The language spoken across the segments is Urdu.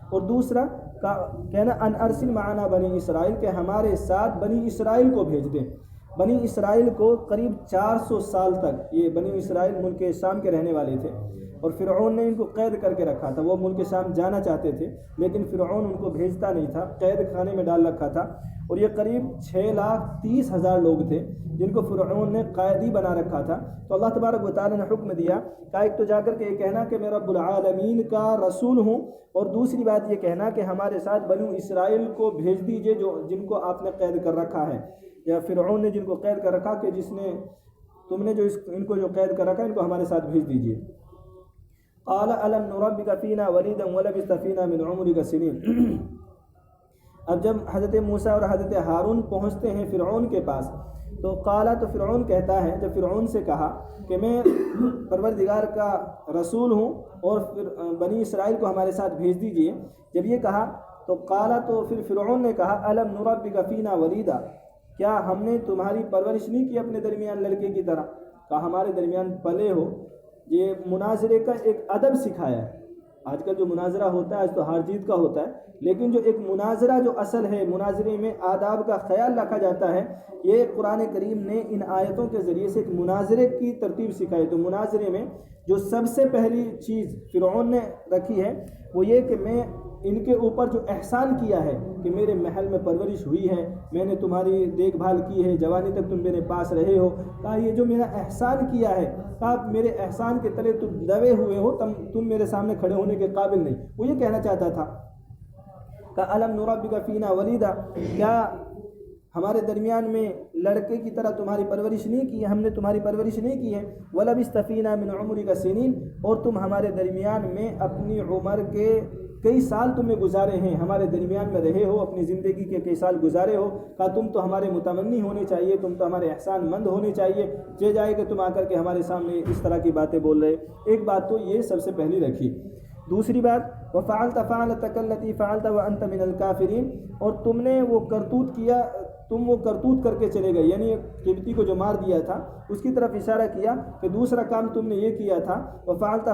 اور دوسرا کہنا ان ارسل معنا بنی اسرائیل، کہ ہمارے ساتھ بنی اسرائیل کو بھیج دیں۔ بنی اسرائیل کو قریب 400 سال تک یہ بنی اسرائیل ملک شام کے رہنے والے تھے، اور فرعون نے ان کو قید کر کے رکھا تھا۔ وہ ملک شام جانا چاہتے تھے لیکن فرعون ان کو بھیجتا نہیں تھا، قید خانے میں ڈال رکھا تھا، اور یہ قریب 6,30,000 لوگ تھے جن کو فرعون نے قیدی بنا رکھا تھا۔ تو اللہ تبارک و تعالیٰ نے حکم دیا کہ ایک تو جا کر کے یہ کہنا کہ میں رب العالمین کا رسول ہوں، اور دوسری بات یہ کہنا کہ ہمارے ساتھ بنی اسرائیل کو بھیج دیجئے جن کو آپ نے قید کر رکھا ہے، یا فرعون نے جن کو قید کر رکھا، کہ تم نے ان کو جو قید کر رکھا ان کو ہمارے ساتھ بھیج دیجئے۔ قال الم نربک فینا ولیدا ولبثت فینا من عمرک سنین۔ اب جب حضرت موسیٰ اور حضرت ہارون پہنچتے ہیں فرعون کے پاس، تو قالا، تو فرعون کہتا ہے، جب فرعون سے کہا کہ میں پروردگار کا رسول ہوں اور بنی اسرائیل کو ہمارے ساتھ بھیج دیجئے، جب یہ کہا تو قالا، تو پھر فرعون نے کہا الم نربک فینا ولیدا، کیا ہم نے تمہاری پرورش نہیں کی اپنے درمیان لڑکے کی طرح، کہا ہمارے درمیان پلے ہو۔ یہ مناظرے کا ایک ادب سکھایا ہے۔ آج کل جو مناظرہ ہوتا ہے آج تو ہار جیت کا ہوتا ہے، لیکن جو ایک مناظرہ جو اصل ہے، مناظرے میں آداب کا خیال رکھا جاتا ہے، یہ قرآن کریم نے ان آیتوں کے ذریعے سے ایک مناظرے کی ترتیب سکھائی۔ تو مناظرے میں جو سب سے پہلی چیز فرعون نے رکھی ہے وہ یہ کہ میں ان کے اوپر جو احسان کیا ہے کہ میرے محل میں پرورش ہوئی ہے، میں نے تمہاری دیکھ بھال کی ہے، جوانی تک تم میرے پاس رہے ہو، کہا یہ جو میرا احسان کیا ہے، کہا میرے احسان کے تلے تم دبے ہوئے ہو، تم میرے سامنے کھڑے ہونے کے قابل نہیں۔ وہ یہ کہنا چاہتا تھا کہ الم نربک فینا ولیدا، کیا ہمارے درمیان میں لڑکے کی طرح تمہاری پرورش نہیں کی ہے، ہم نے تمہاری پرورش نہیں کی ہے، وَلَبِثْتَ فِينَا مِنْ عُمُرِكَ سِنِينَ، اور تم ہمارے درمیان میں اپنی عمر کے کئی سال تم نے گزارے ہیں، ہمارے درمیان میں رہے ہو، اپنی زندگی کے کئی سال گزارے ہو، کہا تم تو ہمارے متمنی ہونے چاہیے، تم تو ہمارے احسان مند ہونے چاہیے، یہ جائے کہ تم آ کر کے ہمارے سامنے اس طرح کی باتیں بول رہے۔ ایک بات تو یہ سب سے پہلی رکھی۔ دوسری بات وَفَعَلْتَ فَعَلَتَكَ الَّتِي فَعَلْتَ وَأَنْتَ مِنَ الْكَافِرِينَ، اور تم نے وہ کرتوت کیا، تم وہ کرتوت کر کے چلے گئے، یعنی قبطی کو جو مار دیا تھا اس کی طرف اشارہ کیا کہ دوسرا کام تم نے یہ کیا تھا۔ وَفَعَلْتَ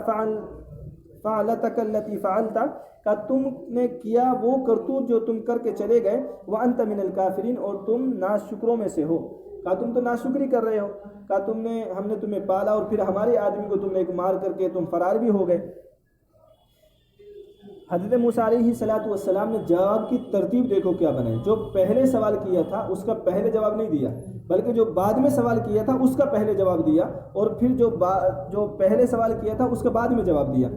فَعَلَتَكَ الَّتِي فَعَلْتَ، کہ تم نے کیا وہ کرتوت جو تم کر کے چلے گئے، وَأَنْتَ مِنَ الْكَافِرِينَ، اور تم ناشکروں میں سے ہو، کہا تم تو ناشکری کر رہے ہو، کہا ہم نے تمہیں پالا اور پھر ہمارے آدمی کو تم نے ایک مار کر کے تم فرار بھی ہو گئے۔ حضرت موسیٰ علیہ السلام نے جواب کی ترتیب دیکھو کیا بنائی۔ جو پہلے سوال کیا تھا اس کا پہلے جواب نہیں دیا، بلکہ جو بعد میں سوال کیا تھا اس کا پہلے جواب دیا، اور پھر جو پہلے سوال کیا تھا اس کا بعد میں جواب دیا۔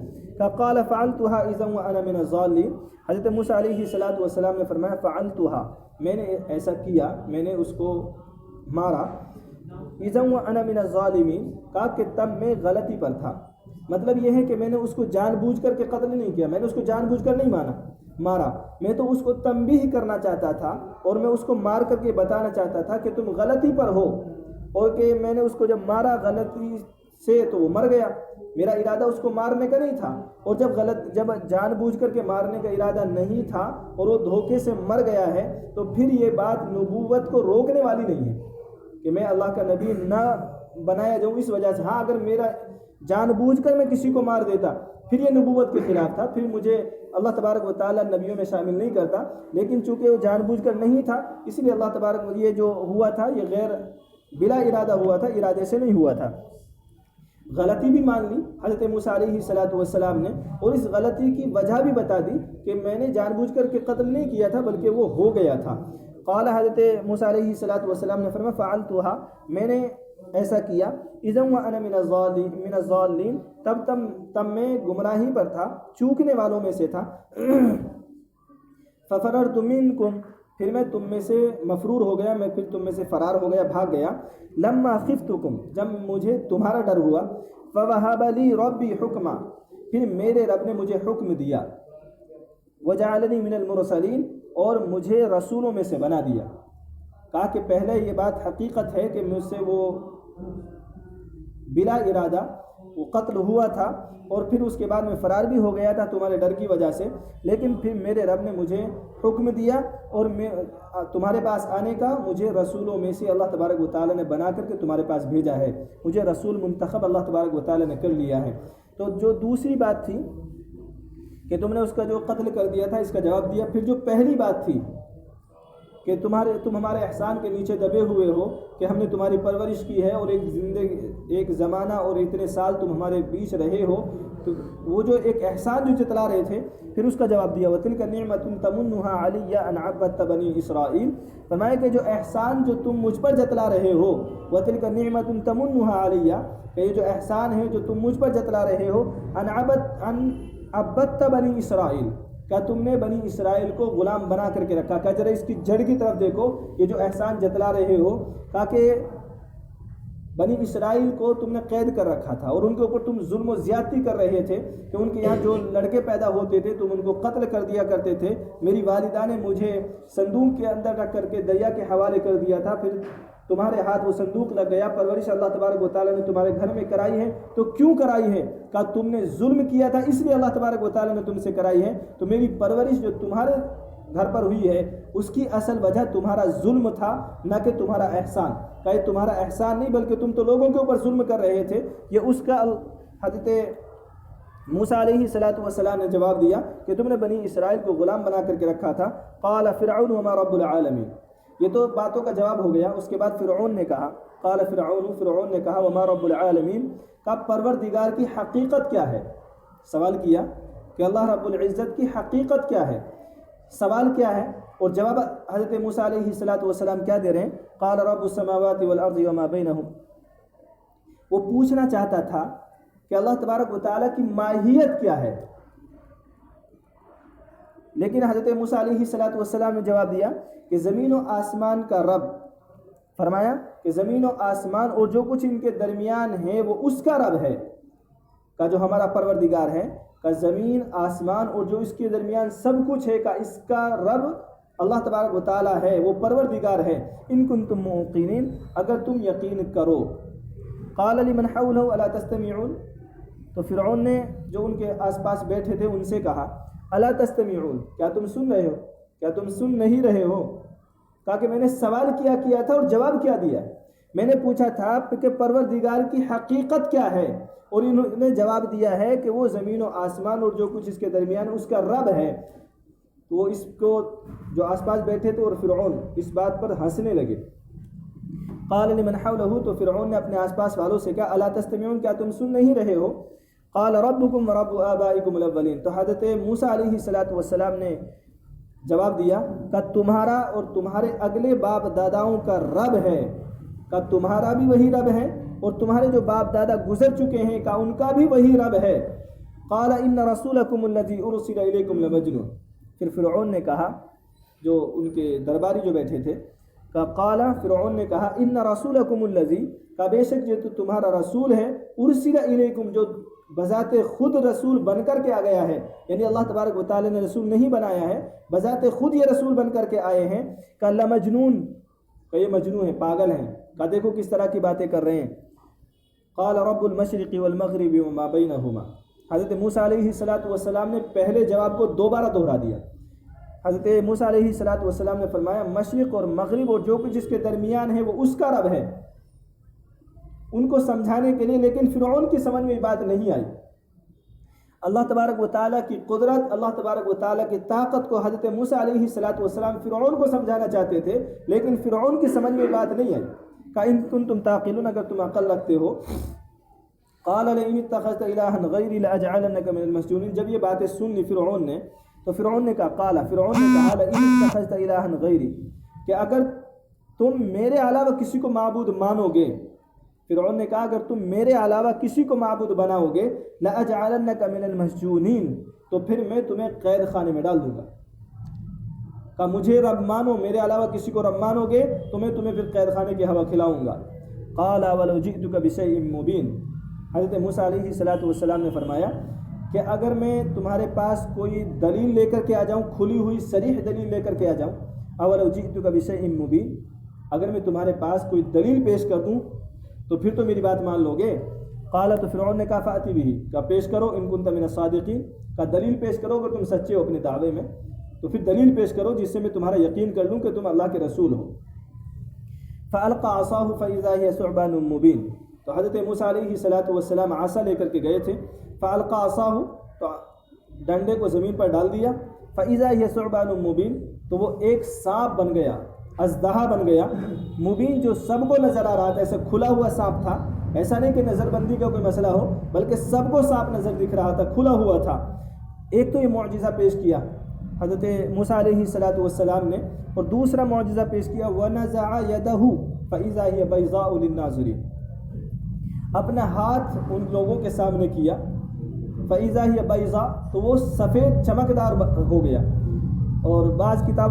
قال فعلتها اذا وانا من الضالين، حضرت موسیٰ علیہ السلام نے فرمایا فعلتها، میں نے ایسا کیا، میں نے اس کو مارا، اذا وانا من الظالمين، کہا کہ تب میں غلطی پر تھا۔ مطلب یہ ہے کہ میں نے اس کو جان بوجھ کر کے قتل نہیں کیا، میں نے اس کو جان بوجھ کر نہیں مارا، میں تو اس کو تنبیہ کرنا چاہتا تھا، اور میں اس کو مار کر کے بتانا چاہتا تھا کہ تم غلطی پر ہو، اور کہ میں نے اس کو جب مارا غلطی سے تو وہ مر گیا، میرا ارادہ اس کو مارنے کا نہیں تھا، اور جب جان بوجھ کر کے مارنے کا ارادہ نہیں تھا اور وہ دھوکے سے مر گیا ہے، تو پھر یہ بات نبوت کو روکنے والی نہیں ہے کہ میں اللہ کا نبی نہ بنایا جاؤں اس وجہ سے۔ ہاں اگر میرا جان بوجھ کر میں کسی کو مار دیتا پھر یہ نبوت کے خلاف تھا، پھر مجھے اللہ تبارک و تعالیٰ نبیوں میں شامل نہیں کرتا، لیکن چونکہ وہ جان بوجھ کر نہیں تھا اس لیے اللہ تبارک، یہ جو ہوا تھا یہ غیر بلا ارادہ ہوا تھا، ارادے سے نہیں ہوا تھا۔ غلطی بھی مان لی حضرت موسیٰ علیہ السلام نے، اور اس غلطی کی وجہ بھی بتا دی کہ میں نے جان بوجھ کر کے قتل نہیں کیا تھا بلکہ وہ ہو گیا تھا۔ قال، حضرت موسیٰ علیہ السلام نے فرمایا فعلتها، میں نے ایسا کیا، اذا وانا من الضالین، تب میں گمراہی پر تھا، چوکنے والوں میں سے تھا۔ ففررت منکم، پھر میں تم میں سے مفرور ہو گیا، میں پھر تم میں سے فرار ہو گیا، بھاگ گیا۔ لما خفتکم، جب مجھے تمہارا ڈر ہوا۔ فوہب لی ربی حکما، پھر میرے رب نے مجھے حکم دیا۔ وجعلنی من المرسلین، اور مجھے رسولوں میں سے بنا دیا۔ کہا کہ پہلے یہ بات حقیقت ہے کہ مجھ سے وہ بلا ارادہ وہ قتل ہوا تھا، اور پھر اس کے بعد میں فرار بھی ہو گیا تھا تمہارے ڈر کی وجہ سے، لیکن پھر میرے رب نے مجھے حکم دیا اور میں تمہارے پاس آنے کا، مجھے رسولوں میں سے اللہ تبارک و تعالیٰ نے بنا کر کے تمہارے پاس بھیجا ہے، مجھے رسول منتخب اللہ تبارک و تعالیٰ نے کر لیا ہے۔ تو جو دوسری بات تھی کہ تم نے اس کا جو قتل کر دیا تھا، اس کا جواب دیا۔ پھر جو پہلی بات تھی کہ تم ہمارے احسان کے نیچے دبے ہوئے ہو کہ ہم نے تمہاری پرورش کی ہے اور ایک زمانہ اور اتنے سال تم ہمارے بیچ رہے ہو، تو وہ جو ایک احسان جو جتلا رہے تھے، پھر اس کا جواب دیا وَتِلْكَ نِعْمَةٌ تَمُنُّهَا عَلَيَّ أَنْ عَبَّدْتَ بَنِي إِسْرَائِيل، فرمایا کہ جو احسان جو تم مجھ پر جتلا رہے ہو، وَتِلْكَ نِعْمَةٌ تَمُنُّهَا عَلَيَّ، کہ یہ جو احسان ہے جو تم مجھ پر جتلا رہے ہو، أَنْ عَبَّدْتَ بَنِي إِسْرَائِيل، کیا تم نے بنی اسرائیل کو غلام بنا کر کے رکھا؟ کہا ذرا اس کی جڑ کی طرف دیکھو، یہ جو احسان جتلا رہے ہو، کہا کہ بنی اسرائیل کو تم نے قید کر رکھا تھا اور ان کے اوپر تم ظلم و زیادتی کر رہے تھے کہ ان کے یہاں جو لڑکے پیدا ہوتے تھے تم ان کو قتل کر دیا کرتے تھے۔ میری والدہ نے مجھے صندوق کے اندر رکھ کر کے دریا کے حوالے کر دیا تھا، پھر تمہارے ہاتھ وہ صندوق لگ گیا۔ پرورش اللہ تبارک و تعالیٰ نے تمہارے گھر میں کرائی ہے، تو کیوں کرائی ہے؟ کہا تم نے ظلم کیا تھا اس لیے اللہ تبارک و تعالیٰ نے تم سے کرائی ہے۔ تو میری پرورش جو تمہارے گھر پر ہوئی ہے اس کی اصل وجہ تمہارا ظلم تھا، نہ کہ تمہارا احسان۔ کہ تمہارا احسان نہیں بلکہ تم تو لوگوں کے اوپر ظلم کر رہے تھے۔ یہ اس کا حضرت موسیٰ علیہ السلام نے جواب دیا کہ تم نے بنی اسرائیل کو غلام بنا کر کے رکھا تھا۔ قال فرعون وما رب العالمین، یہ تو باتوں کا جواب ہو گیا۔ اس کے بعد فرعون نے کہا، قال فرعون نے کہا وما رب العالمین، کا پروردگار کی حقیقت کیا ہے؟ سوال کیا کہ اللہ رب العزت کی حقیقت کیا ہے، سوال کیا ہے؟ اور جواب حضرت موسیٰ علیہ السلام کیا دے رہے ہیں؟ قال رب السماوات والارض وما بینہم، وہ پوچھنا چاہتا تھا کہ اللہ تبارک و تعالیٰ کی ماہیت کیا ہے، لیکن حضرت موسیٰ علیہ السلام نے جواب دیا کہ زمین و آسمان کا رب، فرمایا کہ زمین و آسمان اور جو کچھ ان کے درمیان ہے وہ اس کا رب ہے، کا جو ہمارا پروردگار ہے، کا زمین آسمان اور جو اس کے درمیان سب کچھ ہے، کا اس کا رب اللہ تبارک و تعالیٰ ہے، وہ پروردگار ہے۔ ان کنتم موقنین، اگر تم یقین کرو۔ قال لمن حولہ الا تستمعون، تو فرعون نے جو ان کے آس پاس بیٹھے تھے ان سے کہا الا تستمعون، کیا تم سن رہے ہو؟ کیا تم سن نہیں رہے ہو؟ کہا کہ میں نے سوال کیا تھا اور جواب کیا دیا؟ میں نے پوچھا تھا کہ پروردگار کی حقیقت کیا ہے، اور انہوں نے جواب دیا ہے کہ وہ زمین و آسمان اور جو کچھ اس کے درمیان اس کا رب ہے۔ تو وہ اس کو جو آس پاس بیٹھے تھے اور فرعون اس بات پر ہنسنے لگے۔ قال لمن حولہ، تو فرعون نے اپنے آس پاس والوں سے کہا الا تستمعون، کیا تم سن نہیں رہے ہو؟ قال ربکم ورب آبائکم الاولین، تو حضرت موسیٰ علیہ السلام نے جواب دیا کہ تمہارا اور تمہارے اگلے باپ داداؤں کا رب ہے، کہ تمہارا بھی وہی رب ہے اور تمہارے جو باپ دادا گزر چکے ہیں کہ ان کا بھی وہی رب ہے۔ قال ان رسولکم الذی ارسل الیکم لمجنون، پھر فرعون نے کہا، جو ان کے درباری جو بیٹھے تھے، کہ قال فرعون نے کہا ان رسولکم الذی، کہ بے شک جو تمہارا رسول ہے، ارسل الیکم، جو بذات خود رسول بن کر کے آ گیا ہے، یعنی اللہ تبارک و تعالی نے رسول نہیں بنایا ہے، بذات خود یہ رسول بن کر کے آئے ہیں، کہ لمجنون، کہ یہ مجنون ہیں، پاگل ہیں، کہ دیکھو کس طرح کی باتیں کر رہے ہیں۔ قال رب المشرق والمغرب وما بینہما، حضرت موسیٰ علیہ السلام نے پہلے جواب کو دوبارہ دہرا دیا۔ حضرت موسیٰ علیہ السلام نے فرمایا مشرق اور مغرب اور جو کچھ اس کے درمیان ہے وہ اس کا رب ہے، ان کو سمجھانے کے لیے، لیکن فرعون کی سمجھ میں یہ بات نہیں آئی۔ اللہ تبارک و تعالیٰ کی قدرت، اللہ تبارک و تعالیٰ کی طاقت کو حضرت موسیٰ علیہ السلام فرعون کو سمجھانا چاہتے تھے، لیکن فرعون کی سمجھ میں بات نہیں آئی۔ کہ ان کنتم تعقلون، اگر تم عقل رکھتے ہو۔ قال لئن اتخذت الہا غیری لاجعلنک من المسجونین، جب یہ باتیں سن لی فرعون نے، تو فرعون نے کہا لئن اتخذت الہا غیری، کہ اگر تم میرے علاوہ کسی کو معبود مانو گے، فرعون نے کہا اگر تم میرے علاوہ کسی کو معبود بناؤ گے، لأجعلنک من المسجونین، تو پھر میں تمہیں قید خانے میں ڈال دوں گا۔ کہ مجھے رب مانو، میرے علاوہ کسی کو رب مانو گے تو میں تمہیں پھر قید خانے کی ہوا کھلاؤں گا۔ قال ولو جئتک بشیء مبین، حضرت موسیٰ علیہ السلام نے فرمایا کہ اگر میں تمہارے پاس کوئی دلیل لے کر کے آ جاؤں، کھلی ہوئی صریح دلیل لے کر کے آ جاؤں، اولو جئتک بشیء مبین، اگر میں تمہارے پاس کوئی دلیل پیش کر دوں تو پھر تو میری بات مان لو گے۔ قال، تو فرعون نے کہا فاتی بھی، کہ پیش کرو، ان کنت من الصادقین، کہ دلیل پیش کرو اگر تم سچے ہو اپنے دعوے میں، تو پھر دلیل پیش کرو جس سے میں تمہارا یقین کر لوں کہ تم اللہ کے رسول ہو۔ فالقى عصاه فاذا هي ثعبان مبین، تو حضرت موسیٰ علیہ السلام عصا لے کر کے گئے تھے۔ فالقى عصاه، تو ڈنڈے کو زمین پر ڈال دیا، فَإِذَا هِيَ ثُعْبَانٌ مُبِينٌ، تو وہ ایک سانپ بن گیا، اژدہا بن گیا، مبین جو سب کو نظر آ رہا تھا، ایسے کھلا ہوا سانپ تھا، ایسا نہیں کہ نظر بندی کا کوئی مسئلہ ہو، بلکہ سب کو سانپ نظر دکھ رہا تھا، کھلا ہوا تھا۔ ایک تو یہ معجزہ پیش کیا حضرت موسیٰ علیہ السلام نے، اور دوسرا معجزہ پیش کیا وَنَزَعَ يَدَهُ فَإِذَا هِيَ بَيْضَاءُ لِلنَّاظِرِينَ، اپنا ہاتھ ان لوگوں کے سامنے کیا، فَإِذَا هِيَ بَيْضَاء، تو وہ سفید چمکدار ہو گیا۔ اور بعض کتاب